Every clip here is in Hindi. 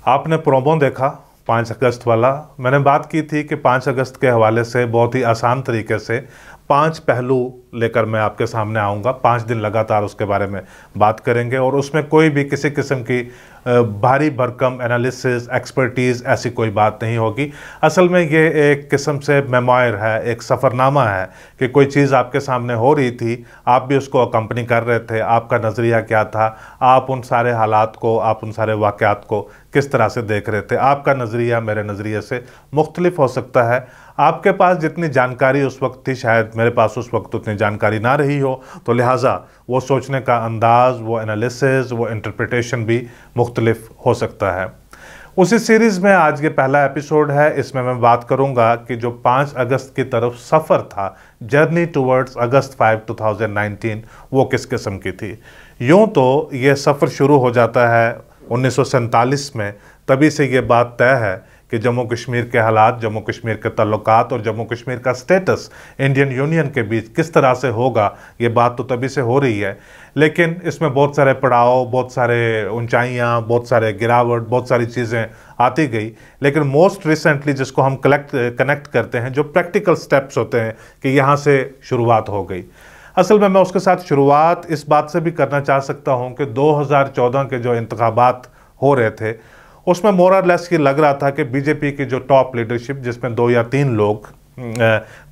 आपने प्रोमो देखा 5 अगस्त वाला। मैंने बात की थी कि 5 अगस्त के हवाले से बहुत ही आसान तरीके से 5 पहलू लेकर मैं आपके सामने आऊँगा। 5 दिन लगातार उसके बारे में बात करेंगे और उसमें कोई भी किसी किस्म की भारी भरकम एनालिसिस एक्सपर्टीज़ ऐसी कोई बात नहीं होगी। असल में ये एक किस्म से मेमोयर है, एक सफ़रनामा है कि कोई चीज़ आपके सामने हो रही थी, आप भी उसको अकम्पनी कर रहे थे, आपका नज़रिया क्या था, आप उन सारे हालात को, आप उन सारे वाक़यात को किस तरह से देख रहे थे। आपका नज़रिया मेरे नज़रिए से मुख्तलिफ हो सकता है। आपके पास जितनी जानकारी उस वक्त थी शायद मेरे पास उस वक्त उतनी जानकारी ना रही हो, तो लिहाजा वो सोचने का अंदाज़, वो एनालिसिस, वो इंटरप्रिटेशन भी मुख्तलिफ हो सकता है। उसी सीरीज़ में आज ये पहला एपिसोड है। इसमें मैं बात करूंगा कि जो 5 अगस्त की तरफ सफ़र था, जर्नी टूवर्ड्स अगस्त 5, 2019, वो किस किस्म की थी। यूँ तो ये सफ़र शुरू हो जाता है 1947 में। तभी से ये बात तय है कि जम्मू कश्मीर के हालात, जम्मू कश्मीर के ताल्लुकात और जम्मू कश्मीर का स्टेटस इंडियन यूनियन के बीच किस तरह से होगा, ये बात तो तभी से हो रही है। लेकिन इसमें बहुत सारे पड़ाव, बहुत सारे ऊंचाइयाँ, बहुत सारे गिरावट, बहुत सारी चीज़ें आती गई। लेकिन मोस्ट रिसेंटली जिसको हम कनेक्ट करते हैं, जो प्रैक्टिकल स्टेप्स होते हैं कि यहाँ से शुरुआत हो गई। असल में मैं उसके साथ शुरुआत इस बात से भी करना चाह सकता हूँ कि 2014 के जो इंतखाबात हो रहे थे उसमें मोर और लेस ये लग रहा था कि बीजेपी की जो टॉप लीडरशिप, जिसमें 2 या 3 लोग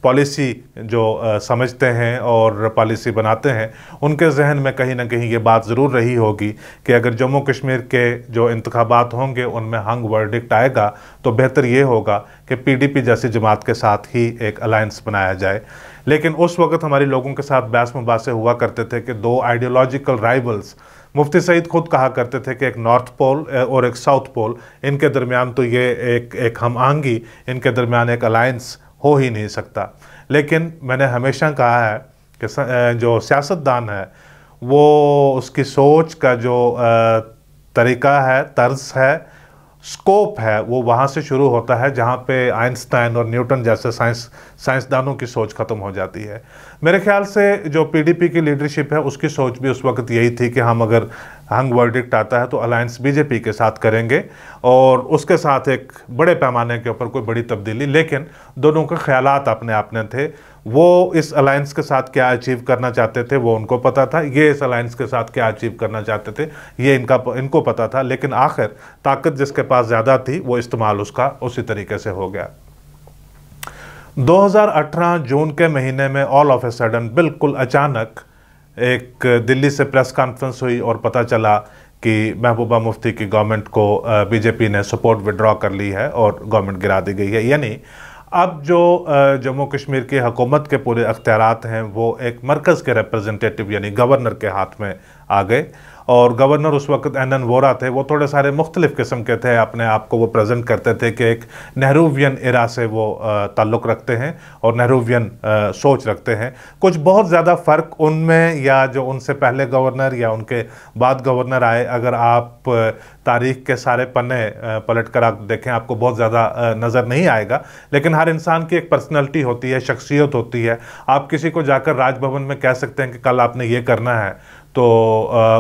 पॉलिसी जो समझते हैं और पॉलिसी बनाते हैं, उनके जहन में कहीं ना कहीं ये बात ज़रूर रही होगी कि अगर जम्मू कश्मीर के जो इंतखाबात होंगे उनमें हंग वर्डिक्ट आएगा तो बेहतर ये होगा कि पीडीपी जैसी जमात के साथ ही एक अलायंस बनाया जाए। लेकिन उस वक्त हमारे लोगों के साथ बहस मुबासे हुआ करते थे कि 2 आइडियोलॉजिकल राइवल्स, मुफ्ती सईद खुद कहा करते थे कि एक नॉर्थ पोल और एक साउथ पोल, इनके दरमियान तो ये एक हम आंगी, इनके दरमियान एक अलायंस हो ही नहीं सकता। लेकिन मैंने हमेशा कहा है कि जो सियासतदान है वो उसकी सोच का जो तरीका है, तर्ज है, स्कोप है, वो वहाँ से शुरू होता है जहाँ पे आइंस्टाइन और न्यूटन जैसे साइंसदानों की सोच ख़त्म हो जाती है। मेरे ख्याल से जो पीडीपी की लीडरशिप है उसकी सोच भी उस वक्त यही थी कि हम अगर हंग वर्डिक्ट आता है तो अलायंस बीजेपी के साथ करेंगे और उसके साथ एक बड़े पैमाने के ऊपर कोई बड़ी तब्दीली। लेकिन दोनों के ख्यालात अपने अपने थे। वो इस अलायंस के साथ क्या अचीव करना चाहते थे वो उनको पता था, ये इस अलायंस के साथ क्या अचीव करना चाहते थे ये इनको पता था। लेकिन आखिर ताकत जिसके पास ज़्यादा थी वो इस्तेमाल उसका उसी तरीके से हो गया। 2018 जून के महीने में ऑल ऑफ ए सडन, बिल्कुल अचानक एक दिल्ली से प्रेस कॉन्फ्रेंस हुई और पता चला कि महबूबा मुफ्ती की गवर्नमेंट को बीजेपी ने सपोर्ट विड्रॉ कर ली है और गवर्नमेंट गिरा दी गई है। यानी अब जो जम्मू कश्मीर की हुकूमत के पूरे अख्तियारात हैं वो एक मरकज़ के रिप्रेजेंटेटिव यानी गवर्नर के हाथ में आ गए। और गवर्नर उस वक्त एन वोरा थे। वो थोड़े सारे मुख्तलिफ किस्म के थे, अपने आप को वो प्रेजेंट करते थे कि एक नेहरूवियन इरा से वो ताल्लुक़ रखते हैं और नेहरूवियन सोच रखते हैं। कुछ बहुत ज़्यादा फ़र्क उनमें या जो उनसे पहले गवर्नर या उनके बाद गवर्नर आए, अगर आप तारीख़ के सारे पन्ने पलट कर आप देखें आपको बहुत ज़्यादा नज़र नहीं आएगा। लेकिन हर इंसान की एक पर्सनैलिटी होती है, शख्सियत होती है। आप किसी को जाकर राजभवन में कह सकते हैं कि कल आपने ये करना है तो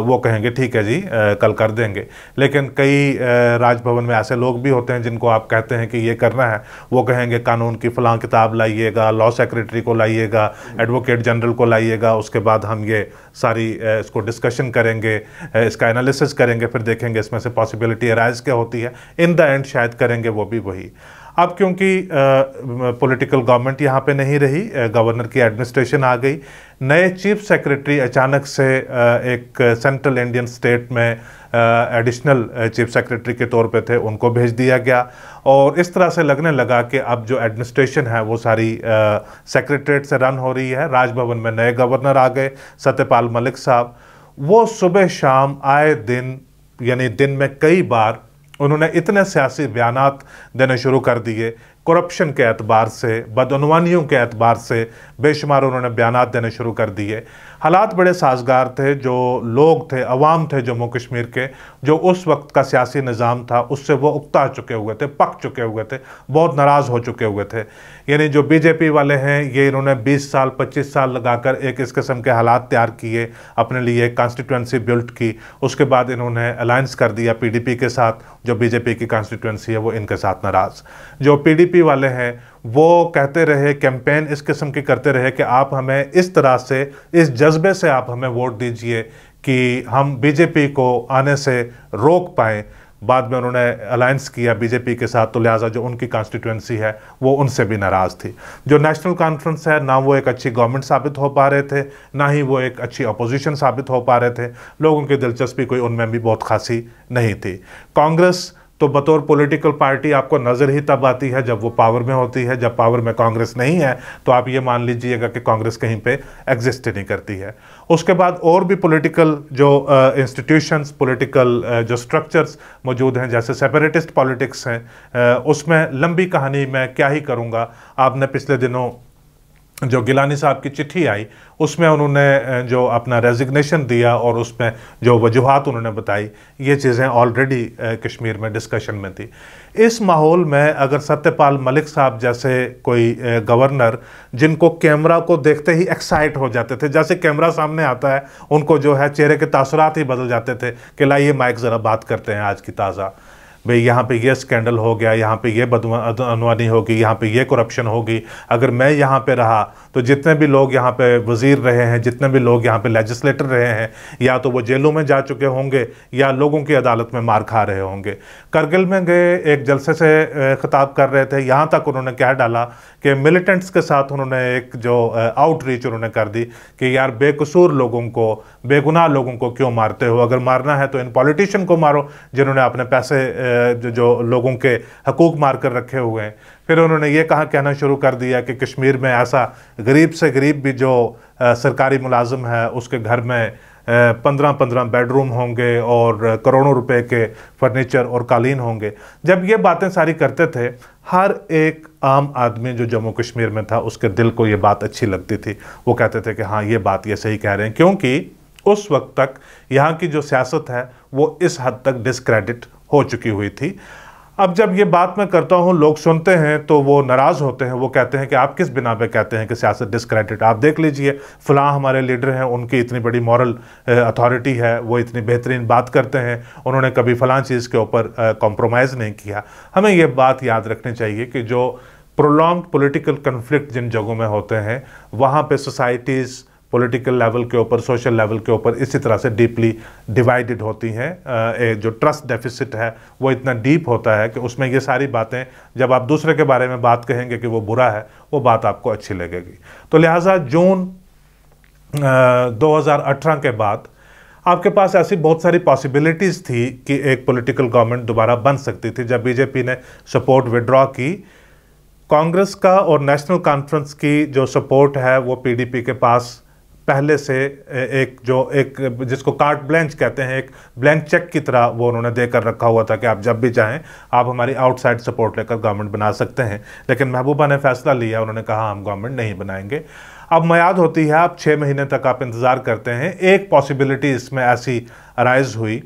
वो कहेंगे ठीक है जी कल कर देंगे। लेकिन कई राजभवन में ऐसे लोग भी होते हैं जिनको आप कहते हैं कि ये करना है, वो कहेंगे कानून की फ़लाँ किताब लाइएगा, लॉ सेक्रेटरी को लाइएगा, एडवोकेट जनरल को लाइएगा, उसके बाद हम ये सारी इसको डिस्कशन करेंगे, इसका एनालिसिस करेंगे, फिर देखेंगे इसमें से पॉसिबिलिटी अराइज क्या होती है। इन द एंड शायद करेंगे वो भी वही। अब क्योंकि पॉलिटिकल गवर्नमेंट यहाँ पे नहीं रही, गवर्नर की एडमिनिस्ट्रेशन आ गई, नए चीफ सेक्रेटरी अचानक से एक सेंट्रल इंडियन स्टेट में एडिशनल चीफ सेक्रेटरी के तौर पे थे, उनको भेज दिया गया। और इस तरह से लगने लगा कि अब जो एडमिनिस्ट्रेशन है वो सारी सेक्रेटरीट से रन हो रही है। राजभवन में नए गवर्नर आ गए, सत्यपाल मलिक साहब। वो सुबह शाम आए दिन, यानी दिन में कई बार उन्होंने इतने सियासी बयानात देने शुरू कर दिए करप्शन के एतबार से, बदअनवानियों के एतबार से बेशुमार उन्होंने बयानात देने शुरू कर दिए। हालात बड़े साजगार थे। जो लोग थे, अवाम थे जम्मू कश्मीर के, जो उस वक्त का सियासी निज़ाम था उससे वो उकता चुके हुए थे, पक चुके हुए थे, बहुत नाराज़ हो चुके हुए थे। यानी जो बीजेपी वाले हैं, ये इन्होंने 20 साल 25 साल लगाकर एक इस किस्म के हालात तैयार किए, अपने लिए कॉन्स्टिट्यूंसी बिल्ड की, उसके बाद इन्होंने अलायंस कर दिया पीडीपी के साथ। जो बीजेपी की कॉन्स्टिट्यूंसी है वो इनके साथ नाराज़। जो पीडीपी वाले हैं वो कहते रहे, कैंपेन इस किस्म की करते रहे कि आप हमें इस तरह से, इस जज्बे से आप हमें वोट दीजिए कि हम बीजेपी को आने से रोक पाएँ। बाद में उन्होंने अलायंस किया बीजेपी के साथ, तो लिहाजा जो उनकी कॉन्स्टिट्यूंसी है वो उनसे भी नाराज़ थी। जो नेशनल कॉन्फ्रेंस है, ना वो एक अच्छी गवर्नमेंट साबित हो पा रहे थे, ना ही वो एक अच्छी अपोजिशन साबित हो पा रहे थे। लोगों की दिलचस्पी कोई उनमें भी बहुत खासी नहीं थी। कांग्रेस तो बतौर पॉलिटिकल पार्टी आपको नज़र ही तब आती है जब वो पावर में होती है। जब पावर में कांग्रेस नहीं है तो आप ये मान लीजिएगा कि कांग्रेस कहीं पे एग्जिस्ट ही नहीं करती है। उसके बाद और भी पॉलिटिकल जो इंस्टीट्यूशंस, पॉलिटिकल जो स्ट्रक्चर्स मौजूद हैं, जैसे सेपरेटिस्ट पॉलिटिक्स हैं, उसमें लंबी कहानी मैं क्या ही करूँगा। आपने पिछले दिनों जो गिलानी साहब की चिट्ठी आई उसमें उन्होंने जो अपना रेजिग्नेशन दिया और उसमें जो वजूहात उन्होंने बताई, ये चीज़ें ऑलरेडी कश्मीर में डिस्कशन में थी। इस माहौल में अगर सत्यपाल मलिक साहब जैसे कोई गवर्नर, जिनको कैमरा को देखते ही एक्साइट हो जाते थे, जैसे कैमरा सामने आता है उनको जो है चेहरे के तासुरात ही बदल जाते थे कि लाइए माइक ज़रा बात करते हैं आज की ताज़ा, भाई यहाँ पे ये स्कैंडल हो गया, यहाँ पे ये बदअनवानी होगी, यहाँ पे ये करप्शन होगी, अगर मैं यहाँ पे रहा तो जितने भी लोग यहाँ पे वज़ीर रहे हैं, जितने भी लोग यहाँ पे लेजिस्लेटर रहे हैं, या तो वो जेलों में जा चुके होंगे या लोगों की अदालत में मार खा रहे होंगे। करगिल में गए, एक जलसे से खिताब कर रहे थे, यहाँ तक उन्होंने क्या डाला कि मिलिटेंट्स के साथ उन्होंने एक जो आउटरीच उन्होंने कर दी कि यार बेकसूर लोगों को, बेगुनाह लोगों को क्यों मारते हो, अगर मारना है तो इन पॉलिटिशियन को मारो जिन्होंने अपने पैसे जो लोगों के हकूक मार कर रखे हुए हैं। फिर उन्होंने ये कहना शुरू कर दिया कि कश्मीर में ऐसा गरीब से गरीब भी जो सरकारी मुलाजिम है उसके घर में 15-15 बेडरूम होंगे और करोड़ों रुपए के फर्नीचर और कालीन होंगे। जब ये बातें सारी करते थे, हर एक आम आदमी जो जम्मू कश्मीर में था उसके दिल को ये बात अच्छी लगती थी। वो कहते थे कि हाँ ये बात ये सही कह रहे हैं, क्योंकि उस वक्त तक यहाँ की जो सियासत है वो इस हद तक डिस्क्रेडिट हो चुकी हुई थी। अब जब ये बात मैं करता हूँ, लोग सुनते हैं तो वो नाराज़ होते हैं। वो कहते हैं कि आप किस बिना पे कहते हैं कि सियासत डिस्क्रेडिट, आप देख लीजिए फलां हमारे लीडर हैं, उनकी इतनी बड़ी मॉरल अथॉरिटी है, वो इतनी बेहतरीन बात करते हैं, उन्होंने कभी फलां चीज़ के ऊपर कॉम्प्रोमाइज़ नहीं किया। हमें ये बात याद रखनी चाहिए कि जो प्रोलॉन्ग्ड पॉलिटिकल कन्फ्लिक्ट जिन जगहों में होते हैं वहाँ पे सोसाइटीज़ पॉलिटिकल लेवल के ऊपर, सोशल लेवल के ऊपर इसी तरह से डीपली डिवाइडेड होती हैं। जो ट्रस्ट डेफिसिट है वो इतना डीप होता है कि उसमें ये सारी बातें, जब आप दूसरे के बारे में बात कहेंगे कि वो बुरा है, वो बात आपको अच्छी लगेगी। तो लिहाजा जून 2018 के बाद आपके पास ऐसी बहुत सारी पॉसिबिलिटीज़ थी कि एक पॉलिटिकल गवर्नमेंट दोबारा बन सकती थी। जब बीजेपी ने सपोर्ट विड्रॉ की, कांग्रेस का और नेशनल कॉन्फ्रेंस की जो सपोर्ट है वो पीडीपी के पास पहले से एक जिसको कार्ट ब्लैंच कहते हैं, एक ब्लैंक चेक की तरह वो उन्होंने देकर रखा हुआ था कि आप जब भी चाहें आप हमारी आउटसाइड सपोर्ट लेकर गवर्नमेंट बना सकते हैं। लेकिन महबूबा ने फैसला लिया, उन्होंने कहा हम गवर्नमेंट नहीं बनाएंगे। अब मयाद होती है, आप 6 महीने तक आप इंतज़ार करते हैं। एक पॉसिबिलिटी इसमें ऐसी अराइज हुई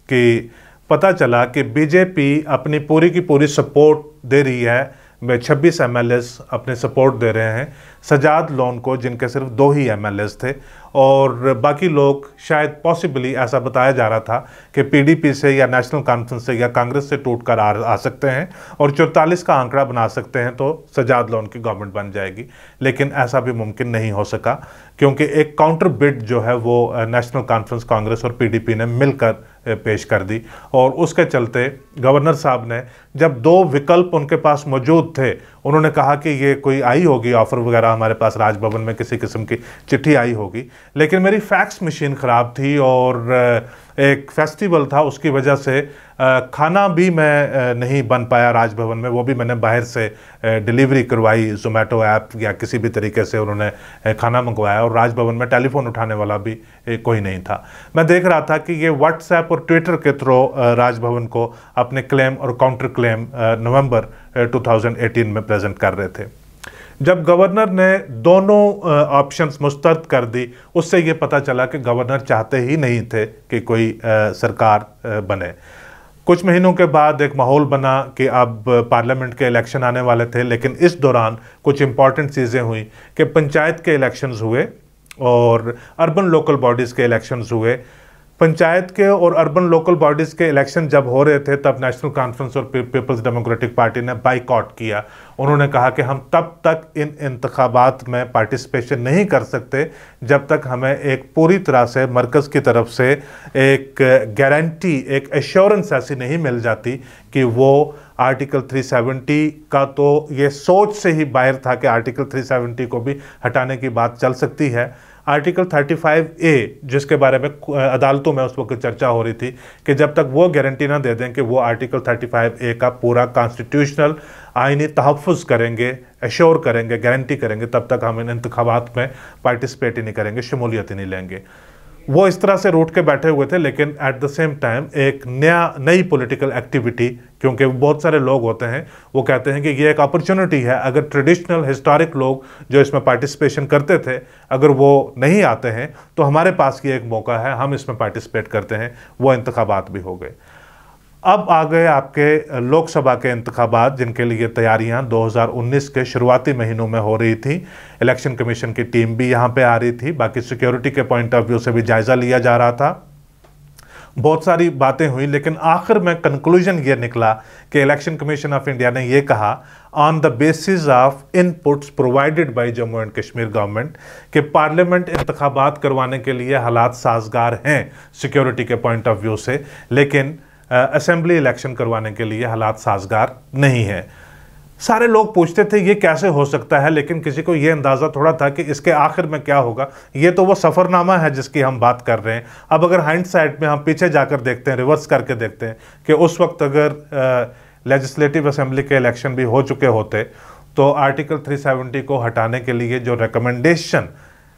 कि पता चला कि बीजेपी अपनी पूरी की पूरी सपोर्ट दे रही है, 26 MLAs अपने सपोर्ट दे रहे हैं सजाद लोन को, जिनके सिर्फ 2 ही MLAs थे, और बाकी लोग शायद पॉसिबली ऐसा बताया जा रहा था कि पीडीपी से या नेशनल कॉन्फ्रेंस से या कांग्रेस से टूट कर आ सकते हैं और 44 का आंकड़ा बना सकते हैं तो सजाद लोन की गवर्नमेंट बन जाएगी। लेकिन ऐसा भी मुमकिन नहीं हो सका, क्योंकि एक काउंटर बिड जो है वो नेशनल कॉन्फ्रेंस, कांग्रेस और पीडीपी ने मिलकर पेश कर दी, और उसके चलते गवर्नर साहब ने, जब 2 विकल्प उनके पास मौजूद थे, उन्होंने कहा कि ये कोई आई होगी ऑफ़र वगैरह, हमारे पास राजभवन में किसी किस्म की चिट्ठी आई होगी, लेकिन मेरी फैक्स मशीन ख़राब थी और एक फेस्टिवल था, उसकी वजह से खाना भी मैं नहीं बन पाया राजभवन में, वो भी मैंने बाहर से डिलीवरी करवाई, जोमेटो ऐप या किसी भी तरीके से उन्होंने खाना मंगवाया, और राजभवन में टेलीफोन उठाने वाला भी कोई नहीं था। मैं देख रहा था कि ये व्हाट्सएप और ट्विटर के थ्रू राजभवन को अपने क्लेम और काउंटर क्लेम नवंबर 2018 में प्रेजेंट कर रहे थे। जब गवर्नर ने दोनों ऑप्शंस मुस्तरद कर दी, उससे ये पता चला कि गवर्नर चाहते ही नहीं थे कि कोई सरकार बने। कुछ महीनों के बाद एक माहौल बना कि अब पार्लियामेंट के इलेक्शन आने वाले थे, लेकिन इस दौरान कुछ इंपॉर्टेंट चीज़ें हुई कि पंचायत के इलेक्शंस हुए और अर्बन लोकल बॉडीज़ के इलेक्शंस हुए। पंचायत के और अर्बन लोकल बॉडीज़ के इलेक्शन जब हो रहे थे, तब नेशनल कॉन्फ्रेंस और पीपल्स डेमोक्रेटिक पार्टी ने बाइकआउट किया। उन्होंने कहा कि हम तब तक इन इंतखाबात में पार्टिसिपेशन नहीं कर सकते जब तक हमें एक पूरी तरह से मरकज़ की तरफ से एक गारंटी, एक एश्योरेंस ऐसी नहीं मिल जाती कि वो आर्टिकल 370 का, तो ये सोच से ही बाहर था कि आर्टिकल 370 को भी हटाने की बात चल सकती है। आर्टिकल 35A, जिसके बारे में अदालतों में उस वक्त चर्चा हो रही थी कि जब तक वो गारंटी ना दे दें कि वो आर्टिकल 35A का पूरा कॉन्स्टिट्यूशनल आईनी तहफ़्फ़ुज़ करेंगे, एश्योर करेंगे, गारंटी करेंगे, तब तक हम इन इंतखाबात में पार्टिसिपेट ही नहीं करेंगे, शमूलियत ही नहीं लेंगे। वो इस तरह से रूठ के बैठे हुए थे, लेकिन एट द सेम टाइम एक नई पॉलिटिकल एक्टिविटी, क्योंकि बहुत सारे लोग होते हैं वो कहते हैं कि ये एक अपॉर्चुनिटी है, अगर ट्रेडिशनल हिस्टोरिक लोग जो इसमें पार्टिसिपेशन करते थे अगर वो नहीं आते हैं तो हमारे पास ये एक मौका है, हम इसमें पार्टिसिपेट करते हैं। वो इंतखाबात भी हो गए। अब आ गए आपके लोकसभा के इंतखाबात, जिनके लिए तैयारियां 2019 के शुरुआती महीनों में हो रही थी। इलेक्शन कमीशन की टीम भी यहां पे आ रही थी, बाकी सिक्योरिटी के पॉइंट ऑफ व्यू से भी जायज़ा लिया जा रहा था। बहुत सारी बातें हुई, लेकिन आखिर में कंक्लूजन ये निकला कि इलेक्शन कमीशन ऑफ इंडिया ने ये कहा, on the basis of inputs provided by Jammu and Kashmir government, कि पार्लियामेंट इंतखाबात करवाने के लिए हालात साजगार हैं सिक्योरिटी के पॉइंट ऑफ व्यू से, लेकिन असेंबली इलेक्शन करवाने के लिए हालात साजगार नहीं है। सारे लोग पूछते थे ये कैसे हो सकता है, लेकिन किसी को ये अंदाज़ा थोड़ा था कि इसके आखिर में क्या होगा। ये तो वो सफ़रनामा है जिसकी हम बात कर रहे हैं। अब अगर हाइंड साइड में हम पीछे जाकर देखते हैं, रिवर्स करके देखते हैं कि उस वक्त अगर लेजिस्लेटिव असेंबली के इलेक्शन भी हो चुके होते तो आर्टिकल 370 को हटाने के लिए जो रिकमेंडेशन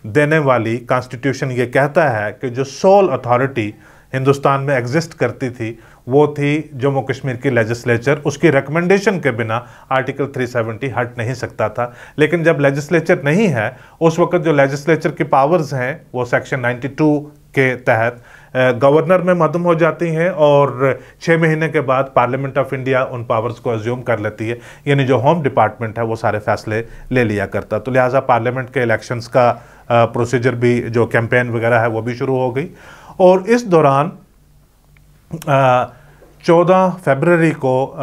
देने वाली कॉन्स्टिट्यूशन ये कहता है कि जो सोल अथॉरिटी हिंदुस्तान में एग्जिस्ट करती थी वो थी जम्मू कश्मीर की लेजिस्लेचर, उसकी रिकमेंडेशन के बिना आर्टिकल 370 हट नहीं सकता था। लेकिन जब लेजिस्लेचर नहीं है, उस वक्त जो लेजिस्लेचर की पावर्स हैं वो सेक्शन 92 के तहत गवर्नर में मदम हो जाती हैं और 6 महीने के बाद पार्लियामेंट ऑफ इंडिया उन पावर्स को अज्यूम कर लेती है, यानी जो होम डिपार्टमेंट है वो सारे फैसले ले लिया करता। तो लिहाजा पार्लियामेंट के इलेक्शंस का प्रोसीजर भी, जो कैंपेन वगैरह है वो भी शुरू हो गई। और इस दौरान 14 फरवरी को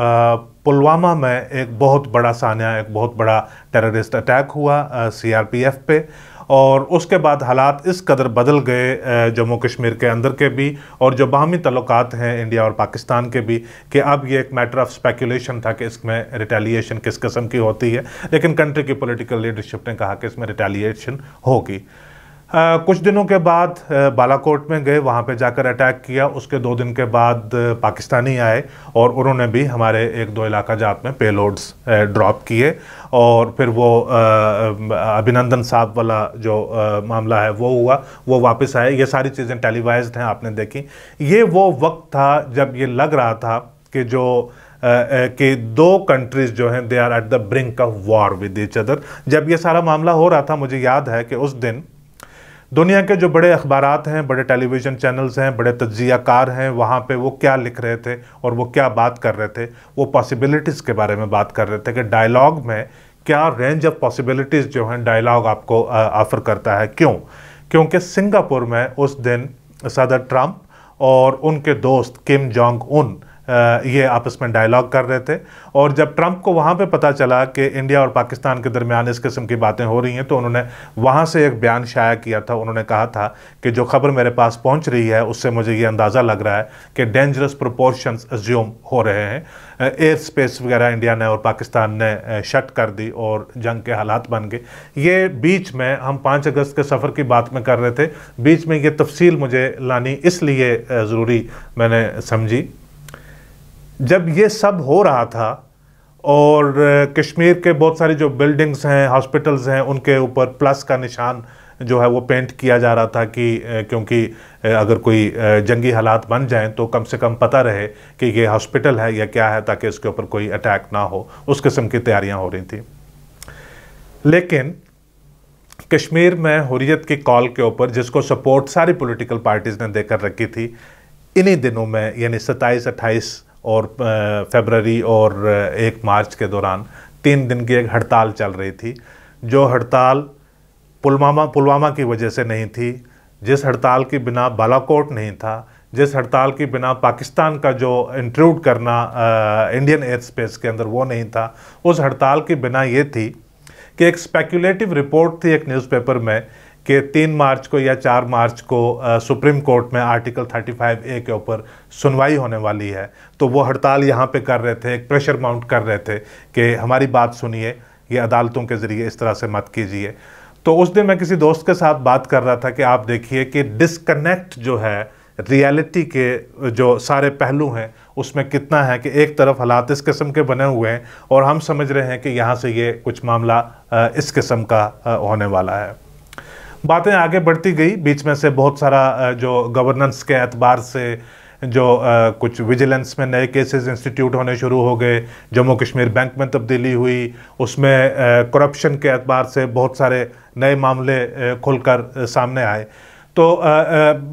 पुलवामा में एक बहुत बड़ा सानिया, एक बहुत बड़ा टेररिस्ट अटैक हुआ CRPF पे, और उसके बाद हालात इस कदर बदल गए जम्मू कश्मीर के अंदर के भी और जो बाहमी तल्लुकात हैं इंडिया और पाकिस्तान के भी, कि अब ये एक मैटर ऑफ स्पेकुलेशन था कि इसमें रिटेलिएशन किस किस्म की होती है। लेकिन कंट्री की पॉलिटिकल लीडरशिप ने कहा कि इसमें रिटेलिएशन होगी। कुछ दिनों के बाद बालाकोट में गए, वहाँ पे जाकर अटैक किया। उसके 2 दिन के बाद पाकिस्तानी आए और उन्होंने भी हमारे 1-2 इलाका जात में पेलोड्स ड्रॉप किए, और फिर वो अभिनंदन साहब वाला जो मामला है वो हुआ, वो वापस आए। ये सारी चीज़ें टेलीवाइज्ड हैं, आपने देखी। ये वो वक्त था जब ये लग रहा था कि कि 2 कंट्रीज जो हैं they are at the brink of war with each other. जब ये सारा मामला हो रहा था, मुझे याद है कि उस दिन दुनिया के जो बड़े अखबारात हैं, बड़े टेलीविज़न चैनल्स हैं, बड़े तज्जियाकार हैं, वहाँ पे वो क्या लिख रहे थे और वो क्या बात कर रहे थे, वो पॉसिबिलिटीज़ के बारे में बात कर रहे थे कि डायलॉग में क्या रेंज ऑफ पॉसिबिलिटीज़ जो हैं डायलॉग आपको ऑफ़र करता है। क्यों? क्योंकि सिंगापुर में उस दिन सदर ट्रंप और उनके दोस्त किम जोंग उन ये आपस में डायलॉग कर रहे थे, और जब ट्रंप को वहाँ पे पता चला कि इंडिया और पाकिस्तान के दरमियान इस किस्म की बातें हो रही हैं, तो उन्होंने वहाँ से एक बयान शाया किया था। उन्होंने कहा था कि जो खबर मेरे पास पहुँच रही है उससे मुझे ये अंदाज़ा लग रहा है कि डेंजरस प्रोपोर्शंस अज्यूम हो रहे हैं। एयर स्पेस वगैरह इंडिया ने और पाकिस्तान ने शट कर दी और जंग के हालात बन गए। ये बीच में हम 5 अगस्त के सफ़र की बात में कर रहे थे, बीच में ये तफसील मुझे लानी इसलिए ज़रूरी मैंने समझी जब ये सब हो रहा था और कश्मीर के बहुत सारी जो बिल्डिंग्स हैं, हॉस्पिटल्स हैं, उनके ऊपर प्लस का निशान जो है वो पेंट किया जा रहा था कि क्योंकि अगर कोई जंगी हालात बन जाएं तो कम से कम पता रहे कि ये हॉस्पिटल है या क्या है, ताकि इसके ऊपर कोई अटैक ना हो, उस किस्म की तैयारियां हो रही थी। लेकिन कश्मीर में हुर्रियत की कॉल के ऊपर, जिसको सपोर्ट सारी पॉलिटिकल पार्टीज ने देकर रखी थी, इन्हीं दिनों में यानी 27, 28 और फरवरी और 1 मार्च के दौरान 3 दिन की एक हड़ताल चल रही थी। जो हड़ताल पुलवामा की वजह से नहीं थी, जिस हड़ताल की बिना बालाकोट नहीं था, जिस हड़ताल की बिना पाकिस्तान का जो इंट्रूड करना इंडियन एयर स्पेस के अंदर वो नहीं था, उस हड़ताल की बिना ये थी कि एक स्पेकुलेटिव रिपोर्ट थी एक न्यूज़पेपर में कि 3 मार्च को या 4 मार्च को सुप्रीम कोर्ट में आर्टिकल 35A के ऊपर सुनवाई होने वाली है। तो वो हड़ताल यहाँ पे कर रहे थे, एक प्रेशर माउंट कर रहे थे कि हमारी बात सुनिए, ये अदालतों के ज़रिए इस तरह से मत कीजिए। तो उस दिन मैं किसी दोस्त के साथ बात कर रहा था कि आप देखिए कि डिस्कनेक्ट जो है रियलिटी के जो सारे पहलू हैं उसमें कितना है कि एक तरफ हालात इस किस्म के बने हुए हैं और हम समझ रहे हैं कि यहाँ से ये कुछ मामला इस किस्म का होने वाला है। बातें आगे बढ़ती गई, बीच में से बहुत सारा जो गवर्नेंस के एतबार से जो कुछ विजिलेंस में नए केसेस इंस्टीट्यूट होने शुरू हो गए, जम्मू कश्मीर बैंक में तब्दीली हुई, उसमें करप्शन के एतबार से बहुत सारे नए मामले खुलकर सामने आए। तो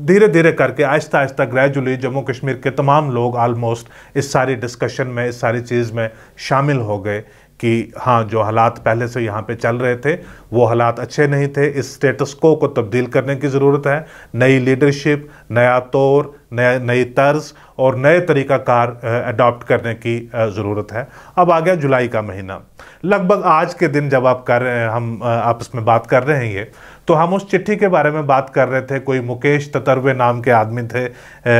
धीरे धीरे करके आहिस्ता आहिस्ता ग्रेजुअली जम्मू कश्मीर के तमाम लोग ऑलमोस्ट इस सारी डिस्कशन में, इस सारी चीज़ में शामिल हो गए कि हाँ, जो हालात पहले से यहाँ पे चल रहे थे वो हालात अच्छे नहीं थे, इस स्टेटस को तब्दील करने की ज़रूरत है, नई लीडरशिप, नया तौर, नई तर्ज और नए तरीक़ाकार अडॉप्ट करने की ज़रूरत है। अब आ गया जुलाई का महीना, लगभग आज के दिन जब हम आपस में बात कर रहे हैं ये, तो हम उस चिट्ठी के बारे में बात कर रहे थे। कोई मुकेश ततरवे नाम के आदमी थे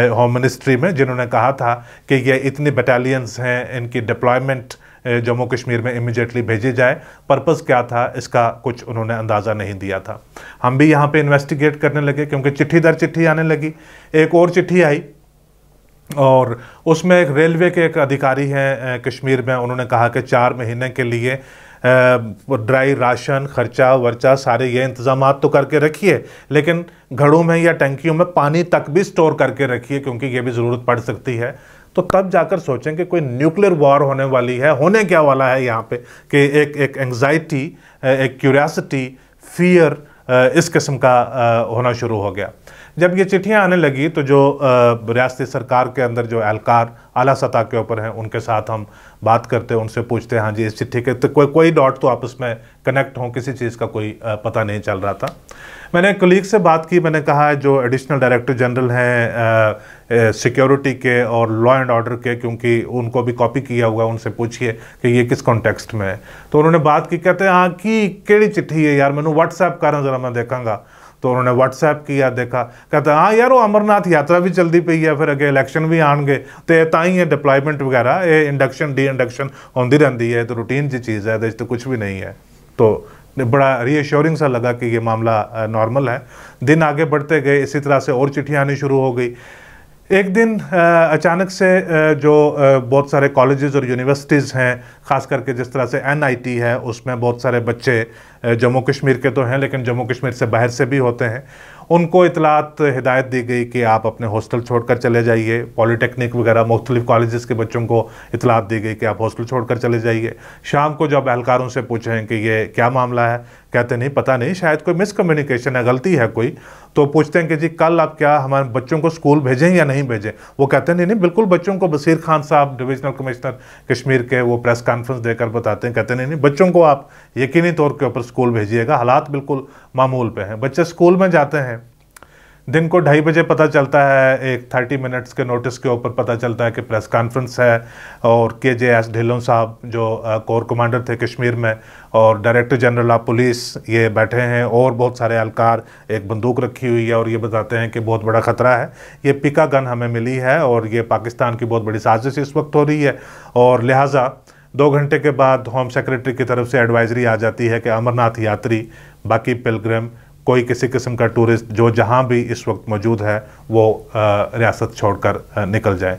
होम मिनिस्ट्री में, जिन्होंने कहा था कि ये इतनी बटालियंस हैं, इनकी डिप्लॉयमेंट जम्मू कश्मीर में इमीडिएटली भेजी जाए। पर्पज़ क्या था इसका कुछ उन्होंने अंदाज़ा नहीं दिया था। हम भी यहाँ पे इन्वेस्टिगेट करने लगे क्योंकि चिट्ठी दर चिट्ठी आने लगी। एक और चिट्ठी आई और उसमें एक रेलवे के एक अधिकारी हैं कश्मीर में, उन्होंने कहा कि 4 महीने के लिए ड्राई राशन, खर्चा वर्चा सारे ये इंतज़ाम तो करके रखिए, लेकिन घड़ों में या टंकियों में पानी तक भी स्टोर करके रखिए क्योंकि ये भी ज़रूरत पड़ सकती है। तो तब जाकर सोचें कि कोई न्यूक्लियर वॉर होने वाली है, होने क्या वाला है यहाँ पे कि एक एंग्जाइटी, एक क्यूरियोसिटी, फियर इस किस्म का होना शुरू हो गया। जब ये चिट्ठियाँ आने लगी तो जो रियासती सरकार के अंदर जो एहलकार आला सतह के ऊपर हैं उनके साथ हम बात करते, उनसे पूछते हाँ जी इस चिट्ठी के तो कोई डॉट तो आपस में कनेक्ट हों, किसी चीज़ का कोई पता नहीं चल रहा था। मैंने कलीग से बात की, मैंने कहा जो एडिशनल डायरेक्टर जनरल हैं सिक्योरिटी के और लॉ एंड ऑर्डर के, क्योंकि उनको भी कॉपी किया हुआ, उनसे पूछिए कि ये किस कॉन्टेक्स्ट में है। तो उन्होंने बात की, कहते हैं हाँ की केड़ी चिट्ठी है यार, मैंने व्हाट्सएप करा जरा मैं देखांगा। तो उन्होंने व्हाट्सएप किया, देखा, कहते हाँ यार वो अमरनाथ यात्रा भी चलती पई है, फिर अगे इलैक्शन भी आएंगे तो ताई है डिप्लॉयमेंट वगैरह ये इंडक्शन डी इंडक्शन होती रहती है, तो रूटीन जी चीज़ है, तो कुछ भी नहीं है। तो बड़ा रीअश्योरिंग सा लगा कि ये मामला नॉर्मल है। दिन आगे बढ़ते गए, इसी तरह से और चिट्ठियाँ आनी शुरू हो गई। एक दिन अचानक से जो बहुत सारे कॉलेजेस और यूनिवर्सिटीज़ हैं, ख़ास करके जिस तरह से NIT है उसमें बहुत सारे बच्चे जम्मू कश्मीर के तो हैं लेकिन जम्मू कश्मीर से बाहर से भी होते हैं, उनको इतलात हिदायत दी गई कि आप अपने हॉस्टल छोड़कर चले जाइए। पॉलीटेक्निक वगैरह मुख्तलिफ कॉलेजेस के बच्चों को इतलात दी गई कि आप हॉस्टल छोड़कर चले जाइए। शाम को जब एहलकारों से पूछें कि ये क्या मामला है, कहते नहीं पता नहीं, शायद कोई मिसकम्युनिकेशन है, गलती है कोई। तो पूछते हैं कि जी कल आप क्या हमारे बच्चों को स्कूल भेजें या नहीं भेजें। वो कहते हैं नहीं बिल्कुल बच्चों को, बसीर खान साहब डिविजनल कमिश्नर कश्मीर के वो प्रेस कॉन्फ्रेंस देकर बताते हैं, कहते नहीं बच्चों को आप यकीनी तौर के ऊपर स्कूल भेजिएगा, हालात बिल्कुल मामूल पे हैं। बच्चे स्कूल में जाते हैं, दिन को 2:30 बजे पता चलता है, एक 30 मिनट्स के नोटिस के ऊपर पता चलता है कि प्रेस कॉन्फ्रेंस है और KJS ढिल्लों साहब जो कोर कमांडर थे कश्मीर में और डायरेक्टर जनरल ऑफ पुलिस ये बैठे हैं और बहुत सारे एहलकार, एक बंदूक रखी हुई है और ये बताते हैं कि बहुत बड़ा ख़तरा है, ये पिका गन हमें मिली है और ये पाकिस्तान की बहुत बड़ी साजिश इस वक्त हो रही है और लिहाजा 2 घंटे के बाद होम सेक्रेटरी की तरफ से एडवाइजरी आ जाती है कि अमरनाथ यात्री, बाकी पिलग्रिम, कोई किसी किस्म का टूरिस्ट जो जहां भी इस वक्त मौजूद है वो रियासत छोड़कर निकल जाए।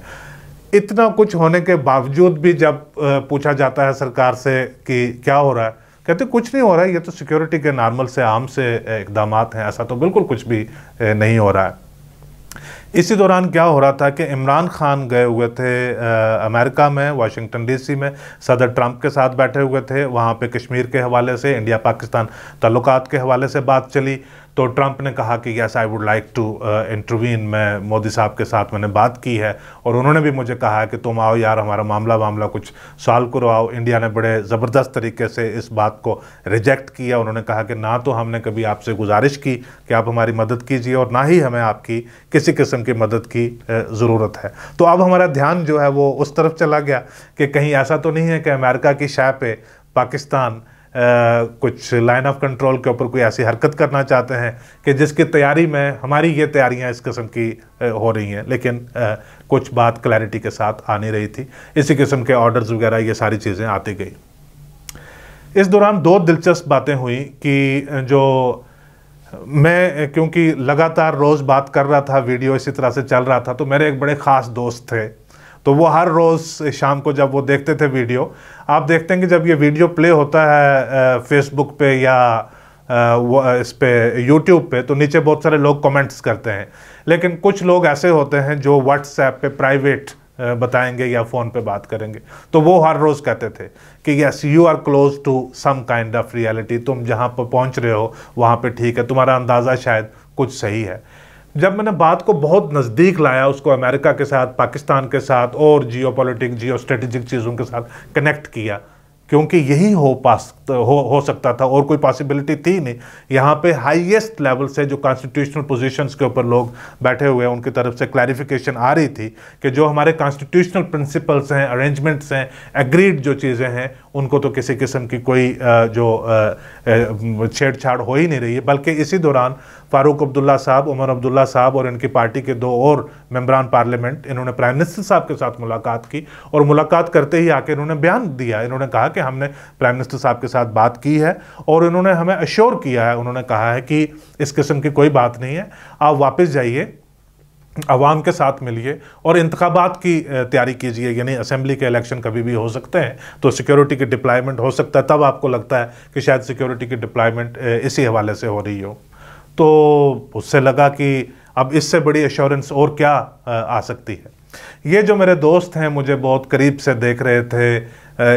इतना कुछ होने के बावजूद भी जब पूछा जाता है सरकार से कि क्या हो रहा है, कहते कुछ नहीं हो रहा है, ये तो सिक्योरिटी के नॉर्मल से आम से इकदामात हैं, ऐसा तो बिल्कुल कुछ भी नहीं हो रहा है। इसी दौरान क्या हो रहा था कि इमरान खान गए हुए थे अमेरिका में, वाशिंगटन डीसी में, सदर ट्रंप के साथ बैठे हुए थे। वहाँ पे कश्मीर के हवाले से, इंडिया पाकिस्तान ताल्लुकात के हवाले से बात चली। तो ट्रंप ने कहा कि yes I would like to intervene, मैं मोदी साहब के साथ मैंने बात की है और उन्होंने भी मुझे कहा है कि तुम आओ यार, हमारा मामला कुछ सॉल्व करवाओ। इंडिया ने बड़े ज़बरदस्त तरीके से इस बात को रिजेक्ट किया। उन्होंने कहा कि ना तो हमने कभी आपसे गुजारिश की कि आप हमारी मदद कीजिए और ना ही हमें आपकी किसी किस्म की मदद की ज़रूरत है। तो अब हमारा ध्यान जो है वो उस तरफ चला गया कि कहीं ऐसा तो नहीं है कि अमेरिका की शाह पे पाकिस्तान कुछ लाइन ऑफ कंट्रोल के ऊपर कोई ऐसी हरकत करना चाहते हैं कि जिसकी तैयारी में हमारी ये तैयारियां इस किस्म की हो रही हैं, लेकिन कुछ बात क्लैरिटी के साथ आ नहीं रही थी। इसी किस्म के ऑर्डर्स वगैरह ये सारी चीज़ें आती गई। इस दौरान दो दिलचस्प बातें हुई कि जो मैं क्योंकि लगातार रोज़ बात कर रहा था, वीडियो इसी तरह से चल रहा था, तो मेरे एक बड़े ख़ास दोस्त थे, तो वो हर रोज़ शाम को जब वो देखते थे वीडियो, आप देखते हैं कि जब ये वीडियो प्ले होता है फेसबुक पे या वो इस पे यूट्यूब पे, तो नीचे बहुत सारे लोग कमेंट्स करते हैं। लेकिन कुछ लोग ऐसे होते हैं जो व्हाट्सएप पे प्राइवेट बताएंगे या फ़ोन पे बात करेंगे। तो वो हर रोज़ कहते थे कि yes you are close to some kind of reality, तुम जहाँ पर पहुँच रहे हो वहाँ पे ठीक है, तुम्हारा अंदाज़ा शायद कुछ सही है। जब मैंने बात को बहुत नज़दीक लाया, उसको अमेरिका के साथ, पाकिस्तान के साथ और जियोपॉलिटिक जियो स्ट्रेटेजिक चीज़ों के साथ कनेक्ट किया, क्योंकि यही हो सकता था और कोई पॉसिबिलिटी थी नहीं। यहाँ पे हाईएस्ट लेवल से जो कॉन्स्टिट्यूशनल पोजीशंस के ऊपर लोग बैठे हुए हैं उनकी तरफ से क्लैरिफिकेशन आ रही थी कि जो हमारे कॉन्स्टिट्यूशनल प्रिंसिपल्स हैं, अरेंजमेंट्स हैं, एग्रीड जो चीज़ें हैं, उनको तो किसी किस्म की कोई छेड़छाड़ हो ही नहीं रही है। बल्कि इसी दौरान फारूक अब्दुल्ला साहब, उमर अब्दुल्ला साहब और इनकी पार्टी के दो और मेंबरान पार्लियामेंट, इन्होंने प्राइम मिनिस्टर साहब के साथ मुलाकात की और मुलाकात करते ही आके इन्होंने बयान दिया। इन्होंने कहा कि हमने प्राइम मिनिस्टर साहब के साथ बात की है और इन्होंने हमें अश्योर किया है, उन्होंने कहा है कि इस किस्म की कोई बात नहीं है, आप वापस जाइए, अवाम के साथ मिलिए और इंतखाबात की तैयारी कीजिए, यानी असेंबली के इलेक्शन कभी भी हो सकते हैं, तो सिक्योरिटी की डिप्लॉयमेंट हो सकता है। तब आपको लगता है कि शायद सिक्योरिटी की डिप्लॉयमेंट इसी हवाले से हो रही हो। तो उससे लगा कि अब इससे बड़ी एश्योरेंस और क्या आ सकती है। ये जो मेरे दोस्त हैं मुझे बहुत करीब से देख रहे थे,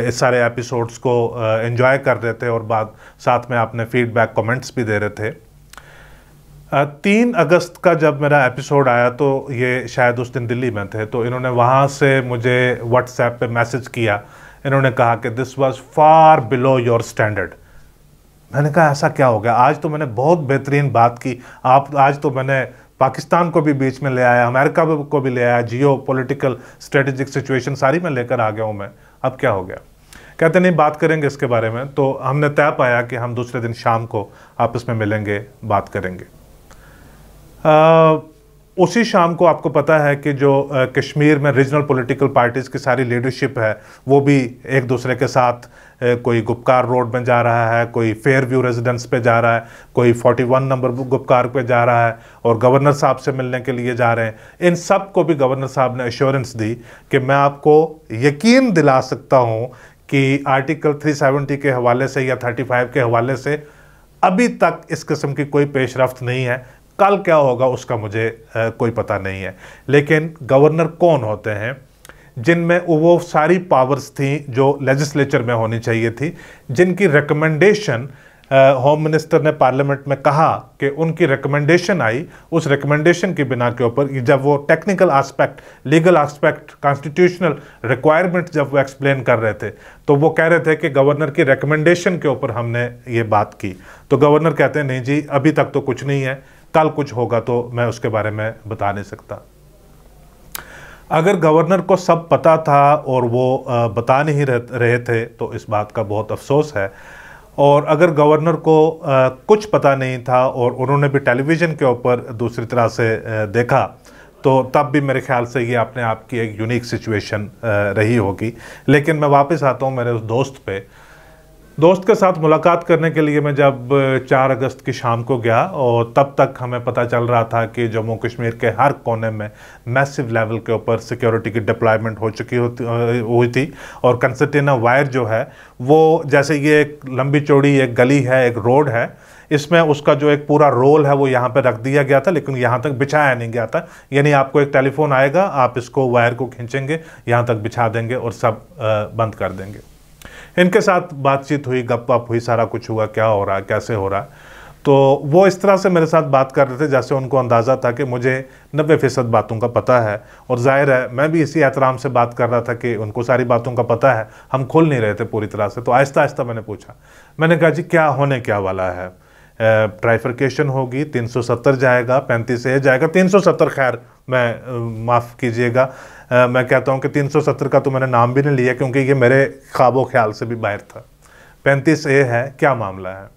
इस सारे एपिसोड्स को एंजॉय कर रहे थे और बाद साथ में आपने फीडबैक कमेंट्स भी दे रहे थे। 3 अगस्त का जब मेरा एपिसोड आया तो ये शायद उस दिन दिल्ली में थे, तो इन्होंने वहाँ से मुझे व्हाट्सएप पे मैसेज किया। इन्होंने कहा कि this was far below your standard. मैंने कहा ऐसा क्या हो गया, आज तो मैंने बहुत बेहतरीन बात की, आज तो मैंने पाकिस्तान को भी बीच में ले आया, अमेरिका को भी ले आया, जियो पॉलिटिकल स्ट्रेटेजिक सिचुएशन सारी मैं लेकर आ गया हूँ मैं, अब क्या हो गया। कहते नहीं बात करेंगे इसके बारे में। तो हमने तय पाया कि हम दूसरे दिन शाम को आपस में मिलेंगे, बात करेंगे। उसी शाम को आपको पता है कि जो कश्मीर में रीजनल पॉलिटिकल पार्टीज़ की सारी लीडरशिप है वो भी एक दूसरे के साथ कोई गुपकार रोड में जा रहा है, कोई फेयर व्यू रेजिडेंस पे जा रहा है, कोई 41 नंबर गुपकार पे जा रहा है और गवर्नर साहब से मिलने के लिए जा रहे हैं। इन सब को भी गवर्नर साहब ने एश्योरेंस दी कि मैं आपको यकीन दिला सकता हूँ कि आर्टिकल 370 के हवाले से या 35 के हवाले से अभी तक इस किस्म की कोई पेशरफ्त नहीं है, कल क्या होगा उसका मुझे कोई पता नहीं है। लेकिन गवर्नर कौन होते हैं जिनमें वो सारी पावर्स थी जो लेजिस्लेचर में होनी चाहिए थी, जिनकी रिकमेंडेशन होम मिनिस्टर ने पार्लियामेंट में कहा कि उनकी रिकमेंडेशन आई, उस रिकमेंडेशन की बिना के ऊपर जब वो technical aspect, legal aspect, constitutional requirement जब वो एक्सप्लेन कर रहे थे तो वो कह रहे थे कि गवर्नर की रिकमेंडेशन के ऊपर हमने ये बात की। तो गवर्नर कहते हैं नहीं जी अभी तक तो कुछ नहीं है, कल कुछ होगा तो मैं उसके बारे में बता नहीं सकता। अगर गवर्नर को सब पता था और वो बता नहीं रहे थे तो इस बात का बहुत अफसोस है, और अगर गवर्नर को कुछ पता नहीं था और उन्होंने भी टेलीविज़न के ऊपर दूसरी तरह से देखा तो तब भी मेरे ख्याल से ये अपने आप की एक यूनिक सिचुएशन रही होगी। लेकिन मैं वापस आता हूँ मेरे उस दोस्त पे। दोस्त के साथ मुलाकात करने के लिए मैं जब 4 अगस्त की शाम को गया, और तब तक हमें पता चल रहा था कि जम्मू कश्मीर के हर कोने में मैसिव लेवल के ऊपर सिक्योरिटी की डिप्लॉयमेंट हो चुकी हुई थी। और कंसर्टिना वायर जो है वो, जैसे ये एक लंबी चौड़ी एक गली है, एक रोड है, इसमें उसका जो एक पूरा रोल है वो यहाँ पे रख दिया गया था, लेकिन यहाँ तक बिछाया नहीं गया था। यानी आपको एक टेलीफोन आएगा, आप इसको वायर को खींचेंगे, यहाँ तक बिछा देंगे और सब बंद कर देंगे। इनके साथ बातचीत हुई, गप हुई, सारा कुछ हुआ, क्या हो रहा है, कैसे हो रहा है। तो वो इस तरह से मेरे साथ बात कर रहे थे जैसे उनको अंदाज़ा था कि मुझे 90% बातों का पता है, और जाहिर है मैं भी इसी एहतराम से बात कर रहा था कि उनको सारी बातों का पता है, हम खुल नहीं रहे थे पूरी तरह से। तो आहिस्ता आहिस्ता मैंने पूछा, मैंने कहा जी क्या होने क्या वाला है, ट्राइफरकेशन होगी, 370 जाएगा, 35A जाएगा, 370 खैर मैं माफ़ कीजिएगा, मैं कहता हूँ कि 370 का तो मैंने नाम भी नहीं लिया क्योंकि ये मेरे ख्वाबों ख्याल से भी बाहर था। 35A है, क्या मामला है।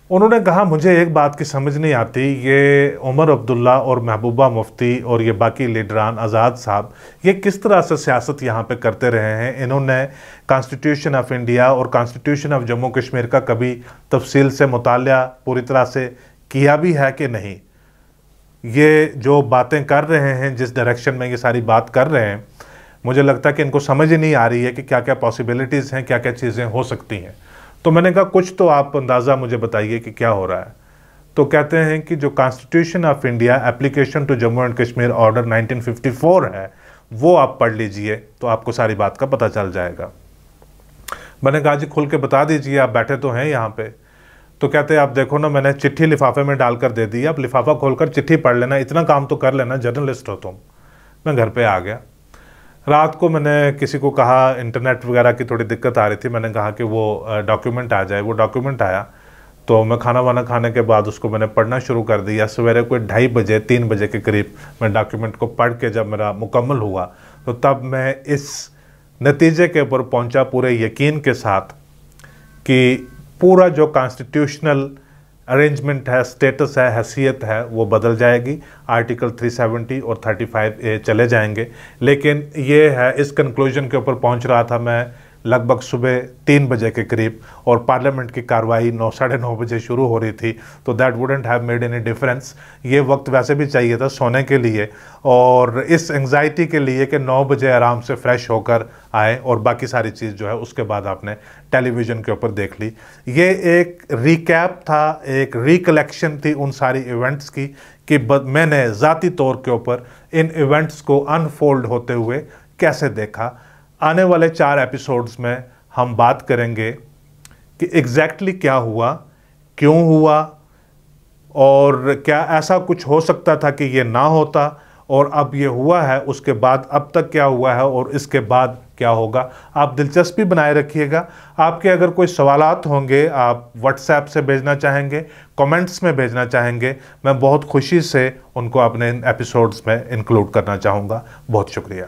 उन्होंने कहा मुझे एक बात की समझ नहीं आती, ये उमर अब्दुल्ला और महबूबा मुफ्ती और ये बाकी लीडरान, आज़ाद साहब, ये किस तरह से सियासत यहाँ पे करते रहे हैं। इन्होंने कॉन्स्टिट्यूशन ऑफ इंडिया और कॉन्स्टिट्यूशन ऑफ जम्मू कश्मीर का कभी तफसील से मुतालिया पूरी तरह से किया भी है कि नहीं। ये जो बातें कर रहे हैं, जिस डायरेक्शन में ये सारी बात कर रहे हैं, मुझे लगता है कि इनको समझ ही नहीं आ रही है कि क्या क्या पॉसिबिलिटीज़ हैं, क्या क्या चीज़ें हो सकती हैं। तो मैंने कहा कुछ तो आप अंदाज़ा मुझे बताइए कि क्या हो रहा है। तो कहते हैं कि जो Constitution of India Application to Jammu and Kashmir Order 1954 है, वो आप पढ़ लीजिए तो आपको सारी बात का पता चल जाएगा। मैंने कहा जी खुल के बता दीजिए, आप बैठे तो हैं यहाँ पे। तो कहते हैं आप देखो ना, मैंने चिट्ठी लिफाफे में डालकर दे दी, आप लिफाफा खोलकर चिट्ठी पढ़ लेना, इतना काम तो कर लेना, जर्नलिस्ट हो तुम। मैं घर पे आ गया। रात को मैंने किसी को कहा, इंटरनेट वगैरह की थोड़ी दिक्कत आ रही थी, मैंने कहा कि वो डॉक्यूमेंट आ जाए। वो डॉक्यूमेंट आया तो मैं खाना वाना खाने के बाद उसको मैंने पढ़ना शुरू कर दिया। सवेरे कोई 2:30 बजे 3 बजे के करीब मैं डॉक्यूमेंट को पढ़ के जब मेरा मुकम्मल हुआ तो तब मैं इस नतीजे के ऊपर पहुंचा पूरे यकीन के साथ कि पूरा जो कॉन्स्टिट्यूशनल अरेंजमेंट है, स्टेटस है, हैसियत है, वो बदल जाएगी। आर्टिकल 370 और 35A चले जाएंगे। लेकिन ये है, इस कंक्लूजन के ऊपर पहुंच रहा था मैं लगभग सुबह 3 बजे के करीब, और पार्लियामेंट की कार्रवाई 9 साढ़े 9 बजे शुरू हो रही थी। तो that wouldn't have made any difference. ये वक्त वैसे भी चाहिए था सोने के लिए, और इस एंग्जाइटी के लिए कि 9 बजे आराम से फ्रेश होकर आए, और बाकी सारी चीज़ जो है उसके बाद आपने टेलीविज़न के ऊपर देख ली। ये एक रिकैप था, एक रिकलेक्शन थी उन सारी इवेंट्स की कि मैंने ज़ाती तौर के ऊपर इन इवेंट्स को अनफोल्ड होते हुए कैसे देखा। आने वाले 4 एपिसोड्स में हम बात करेंगे कि एग्जैक्टली क्या हुआ, क्यों हुआ, और क्या ऐसा कुछ हो सकता था कि ये ना होता, और अब ये हुआ है, उसके बाद अब तक क्या हुआ है और इसके बाद क्या होगा। आप दिलचस्पी बनाए रखिएगा। आपके अगर कोई सवालात होंगे, आप व्हाट्सएप से भेजना चाहेंगे, कमेंट्स में भेजना चाहेंगे, मैं बहुत खुशी से उनको अपने इन एपिसोड्स में इंक्लूड करना चाहूँगा। बहुत शुक्रिया।